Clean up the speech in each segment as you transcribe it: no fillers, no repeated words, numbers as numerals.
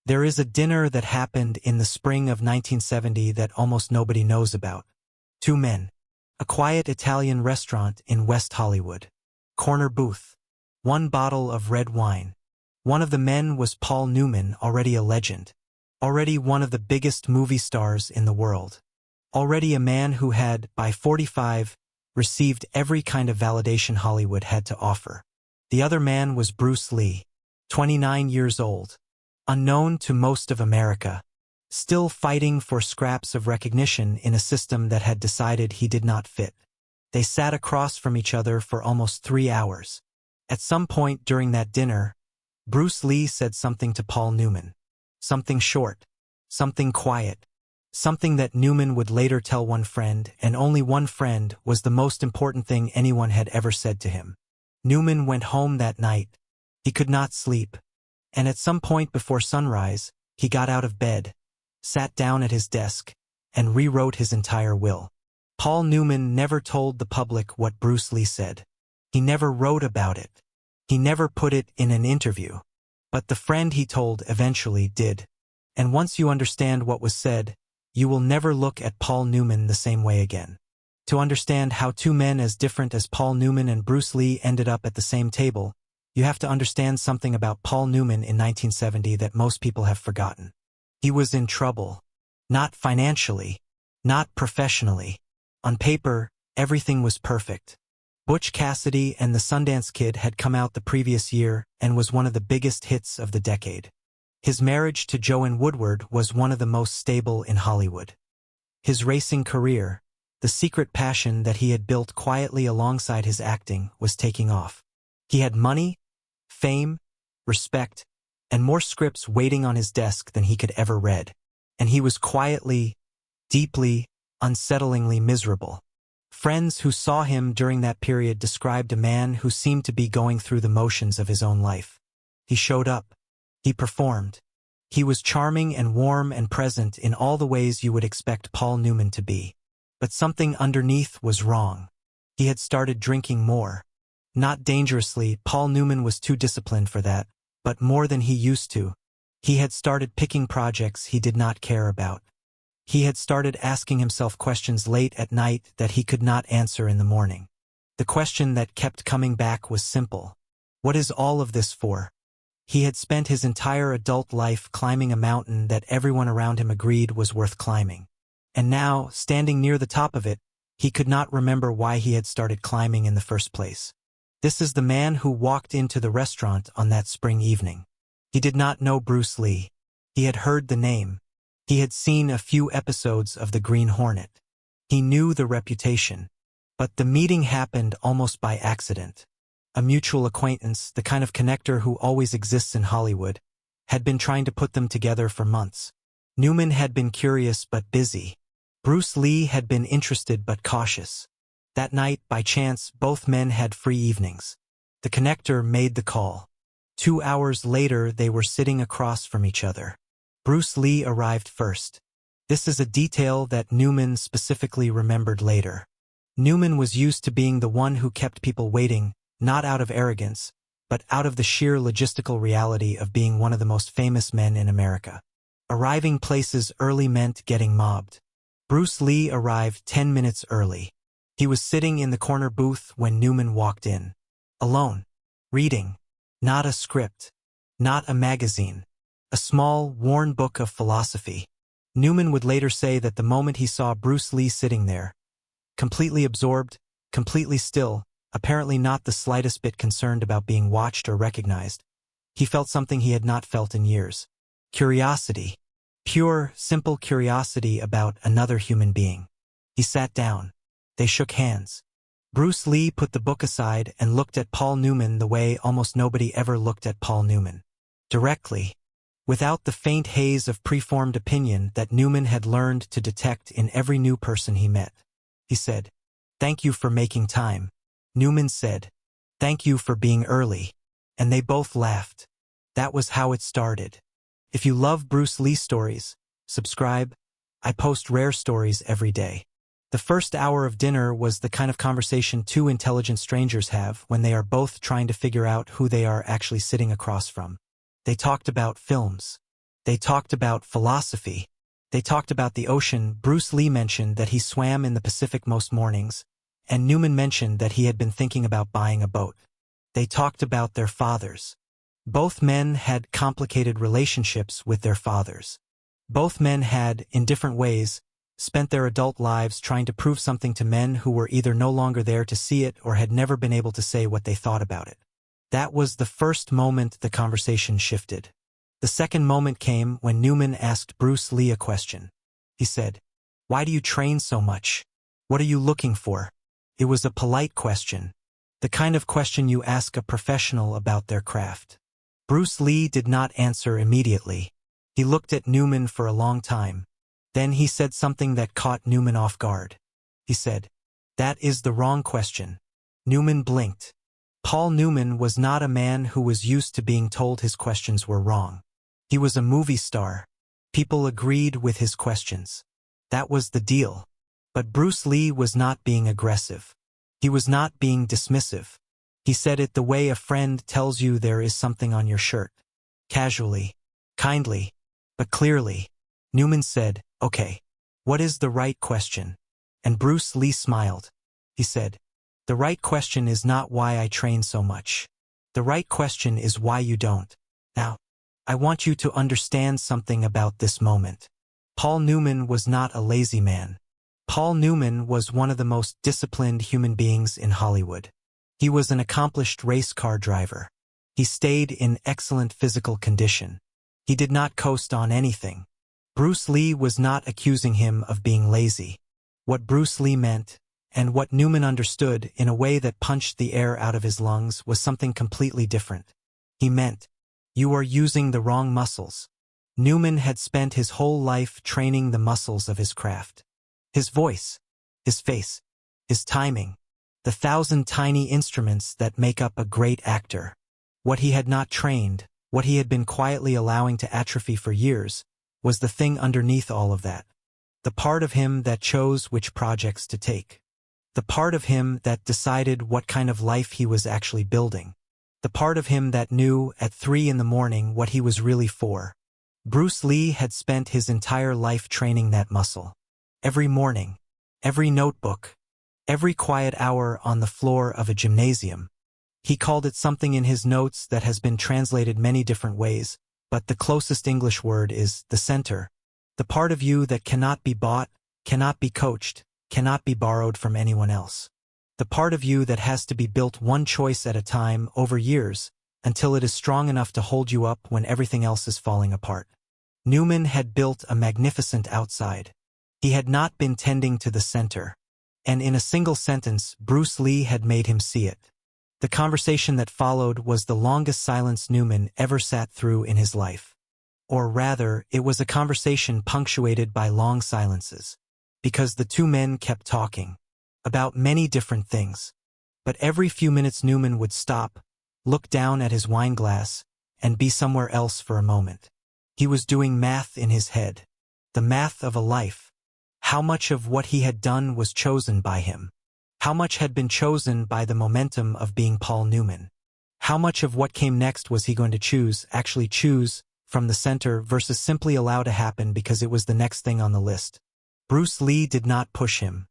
There is a dinner that happened in the spring of 1970 that almost nobody knows about. Two men. A quiet Italian restaurant in West Hollywood. Corner booth. One bottle of red wine. One of the men was Paul Newman, already a legend. Already one of the biggest movie stars in the world. Already a man who had, by 45, received every kind of validation Hollywood had to offer. The other man was Bruce Lee, 29 years old. Unknown to most of America. Still fighting for scraps of recognition in a system that had decided he did not fit. They sat across from each other for almost 3 hours. At some point during that dinner, Bruce Lee said something to Paul Newman. Something short. Something quiet. Something that Newman would later tell one friend, and only one friend, was the most important thing anyone had ever said to him. Newman went home that night. He could not sleep. And at some point before sunrise, he got out of bed, sat down at his desk, and rewrote his entire will. Paul Newman never told the public what Bruce Lee said. He never wrote about it. He never put it in an interview. But the friend he told eventually did. And once you understand what was said, you will never look at Paul Newman the same way again. To understand how two men as different as Paul Newman and Bruce Lee ended up at the same table, you have to understand something about Paul Newman in 1970 that most people have forgotten. He was in trouble. Not financially. Not professionally. On paper, everything was perfect. Butch Cassidy and the Sundance Kid had come out the previous year and was one of the biggest hits of the decade. His marriage to Joanne Woodward was one of the most stable in Hollywood. His racing career, the secret passion that he had built quietly alongside his acting, was taking off. He had money, fame, respect, and more scripts waiting on his desk than he could ever read. And he was quietly, deeply, unsettlingly miserable. Friends who saw him during that period described a man who seemed to be going through the motions of his own life. He showed up. He performed. He was charming and warm and present in all the ways you would expect Paul Newman to be. But something underneath was wrong. He had started drinking more. Not dangerously, Paul Newman was too disciplined for that, but more than he used to. He had started picking projects he did not care about. He had started asking himself questions late at night that he could not answer in the morning. The question that kept coming back was simple. What is all of this for? He had spent his entire adult life climbing a mountain that everyone around him agreed was worth climbing. And now, standing near the top of it, he could not remember why he had started climbing in the first place. This is the man who walked into the restaurant on that spring evening. He did not know Bruce Lee. He had heard the name. He had seen a few episodes of The Green Hornet. He knew the reputation. But the meeting happened almost by accident. A mutual acquaintance, the kind of connector who always exists in Hollywood, had been trying to put them together for months. Newman had been curious but busy. Bruce Lee had been interested but cautious. That night, by chance, both men had free evenings. The connector made the call. 2 hours later, they were sitting across from each other. Bruce Lee arrived first. This is a detail that Newman specifically remembered later. Newman was used to being the one who kept people waiting, not out of arrogance, but out of the sheer logistical reality of being one of the most famous men in America. Arriving places early meant getting mobbed. Bruce Lee arrived 10 minutes early. He was sitting in the corner booth when Newman walked in. Alone. Reading. Not a script. Not a magazine. A small, worn book of philosophy. Newman would later say that the moment he saw Bruce Lee sitting there, completely absorbed, completely still, apparently not the slightest bit concerned about being watched or recognized, he felt something he had not felt in years. Curiosity. Pure, simple curiosity about another human being. He sat down. They shook hands. Bruce Lee put the book aside and looked at Paul Newman the way almost nobody ever looked at Paul Newman. Directly. Without the faint haze of preformed opinion that Newman had learned to detect in every new person he met. He said, "Thank you for making time." Newman said, "Thank you for being early." And they both laughed. That was how it started. If you love Bruce Lee stories, subscribe. I post rare stories every day. The first hour of dinner was the kind of conversation two intelligent strangers have when they are both trying to figure out who they are actually sitting across from. They talked about films. They talked about philosophy. They talked about the ocean. Bruce Lee mentioned that he swam in the Pacific most mornings, and Newman mentioned that he had been thinking about buying a boat. They talked about their fathers. Both men had complicated relationships with their fathers. Both men had, in different ways, spent their adult lives trying to prove something to men who were either no longer there to see it or had never been able to say what they thought about it. That was the first moment the conversation shifted. The second moment came when Newman asked Bruce Lee a question. He said, "Why do you train so much? What are you looking for?" It was a polite question, the kind of question you ask a professional about their craft. Bruce Lee did not answer immediately. He looked at Newman for a long time. Then he said something that caught Newman off guard. He said, "That is the wrong question." Newman blinked. Paul Newman was not a man who was used to being told his questions were wrong. He was a movie star. People agreed with his questions. That was the deal. But Bruce Lee was not being aggressive. He was not being dismissive. He said it the way a friend tells you there is something on your shirt. Casually, kindly, but clearly. Newman said, "Okay, what is the right question?" And Bruce Lee smiled. He said, "The right question is not why I train so much. The right question is why you don't. Now, I want you to understand something about this moment." Paul Newman was not a lazy man. Paul Newman was one of the most disciplined human beings in Hollywood. He was an accomplished race car driver. He stayed in excellent physical condition. He did not coast on anything. Bruce Lee was not accusing him of being lazy. What Bruce Lee meant, and what Newman understood in a way that punched the air out of his lungs, was something completely different. He meant, "You are using the wrong muscles." Newman had spent his whole life training the muscles of his craft. His voice, his face, his timing, the 1,000 tiny instruments that make up a great actor. What he had not trained, what he had been quietly allowing to atrophy for years, was the thing underneath all of that. The part of him that chose which projects to take. The part of him that decided what kind of life he was actually building. The part of him that knew at 3 a.m. what he was really for. Bruce Lee had spent his entire life training that muscle. Every morning, every notebook, every quiet hour on the floor of a gymnasium. He called it something in his notes that has been translated many different ways, but the closest English word is the center. The part of you that cannot be bought, cannot be coached, cannot be borrowed from anyone else. The part of you that has to be built one choice at a time over years, until it is strong enough to hold you up when everything else is falling apart. Newman had built a magnificent outside. He had not been tending to the center. And in a single sentence, Bruce Lee had made him see it. The conversation that followed was the longest silence Newman ever sat through in his life. Or rather, it was a conversation punctuated by long silences. Because the two men kept talking. About many different things. But every few minutes Newman would stop, look down at his wine glass, and be somewhere else for a moment. He was doing math in his head. The math of a life. How much of what he had done was chosen by him? How much had been chosen by the momentum of being Paul Newman? How much of what came next was he going to actually choose, from the center versus simply allow to happen because it was the next thing on the list? Bruce Lee did not push him.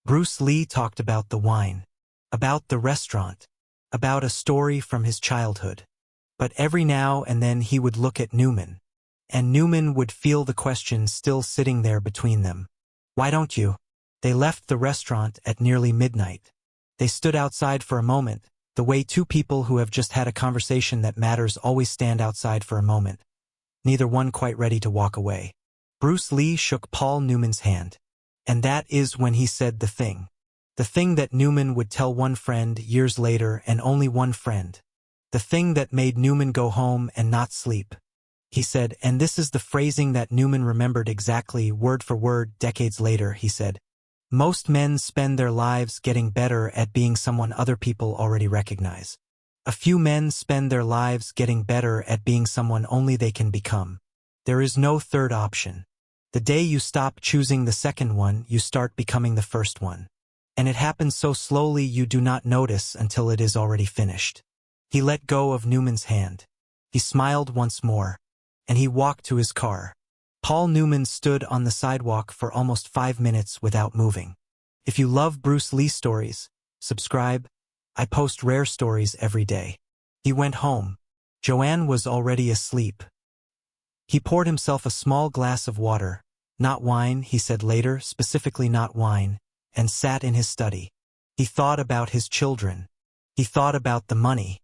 Bruce Lee talked about the wine, about the restaurant, about a story from his childhood. But every now and then he would look at Newman, and Newman would feel the question still sitting there between them. "Why don't you?" They left the restaurant at nearly midnight. They stood outside for a moment, the way two people who have just had a conversation that matters always stand outside for a moment, neither one quite ready to walk away. Bruce Lee shook Paul Newman's hand. And that is when he said the thing that Newman would tell one friend years later, and only one friend. The thing that made Newman go home and not sleep. He said, and this is the phrasing that Newman remembered exactly word for word decades later, he said, "Most men spend their lives getting better at being someone other people already recognize. A few men spend their lives getting better at being someone only they can become. There is no third option. The day you stop choosing the second one, you start becoming the first one. And it happens so slowly you do not notice until it is already finished." He let go of Newman's hand. He smiled once more. and he walked to his car. Paul Newman stood on the sidewalk for almost 5 minutes without moving. If you love Bruce Lee stories, subscribe. I post rare stories every day. He went home. Joanne was already asleep. He poured himself a small glass of water, not wine, he said later, specifically not wine, and sat in his study. He thought about his children. He thought about the money.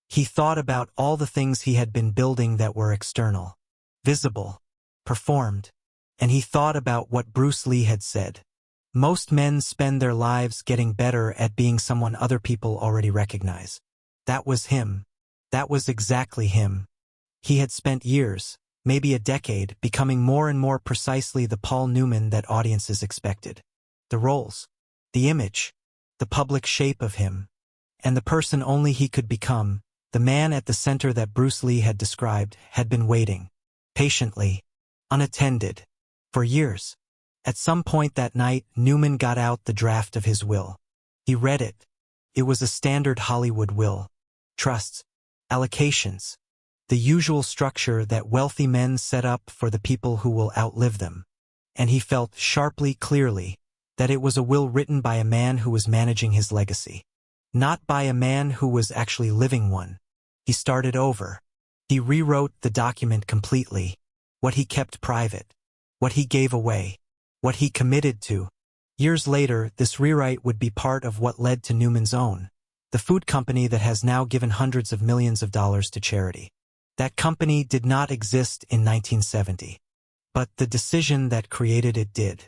He thought about all the things he had been building that were external, visible, performed, and he thought about what Bruce Lee had said. Most men spend their lives getting better at being someone other people already recognize. That was him. That was exactly him. He had spent years, maybe a decade, becoming more and more precisely the Paul Newman that audiences expected. The roles, the image, the public shape of him, and the person only he could become, the man at the center that Bruce Lee had described, had been waiting, patiently, unattended, for years. At some point that night, Newman got out the draft of his will. He read it. It was a standard Hollywood will. Trusts, allocations, the usual structure that wealthy men set up for the people who will outlive them. And he felt sharply, clearly, that it was a will written by a man who was managing his legacy, not by a man who was actually living one. He started over. He rewrote the document completely, what he kept private, what he gave away, what he committed to. Years later, this rewrite would be part of what led to Newman's Own, the food company that has now given hundreds of millions of dollars to charity. That company did not exist in 1970. But the decision that created it did.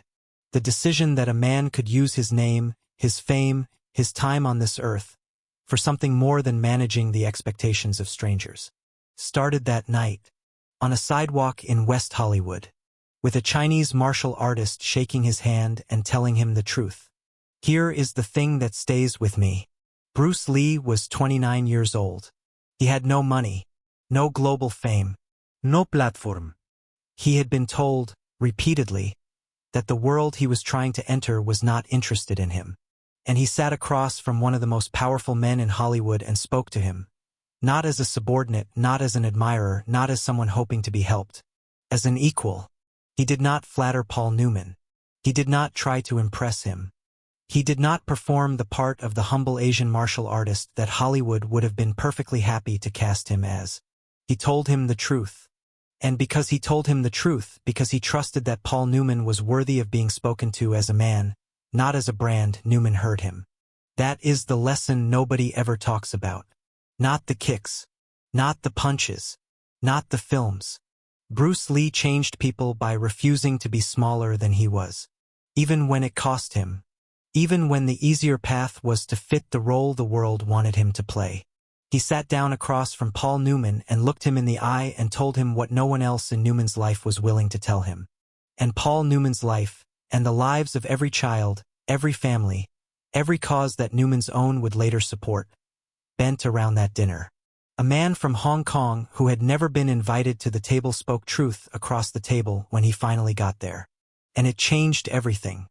The decision that a man could use his name, his fame, his time on this earth, for something more than managing the expectations of strangers, started that night, on a sidewalk in West Hollywood, with a Chinese martial artist shaking his hand and telling him the truth. Here is the thing that stays with me. Bruce Lee was 29 years old. He had no money, no global fame, no platform. He had been told, repeatedly, that the world he was trying to enter was not interested in him. And he sat across from one of the most powerful men in Hollywood and spoke to him, not as a subordinate, not as an admirer, not as someone hoping to be helped, as an equal. He did not flatter Paul Newman. He did not try to impress him. He did not perform the part of the humble Asian martial artist that Hollywood would have been perfectly happy to cast him as. He told him the truth. And because he told him the truth, because he trusted that Paul Newman was worthy of being spoken to as a man, not as a brand, Newman heard him. That is the lesson nobody ever talks about. Not the kicks. Not the punches. Not the films. Bruce Lee changed people by refusing to be smaller than he was. Even when it cost him. Even when the easier path was to fit the role the world wanted him to play. He sat down across from Paul Newman and looked him in the eye and told him what no one else in Newman's life was willing to tell him. And Paul Newman's life, and the lives of every child, every family, every cause that Newman's Own would later support, bent around that dinner. A man from Hong Kong who had never been invited to the table spoke truth across the table when he finally got there. And it changed everything.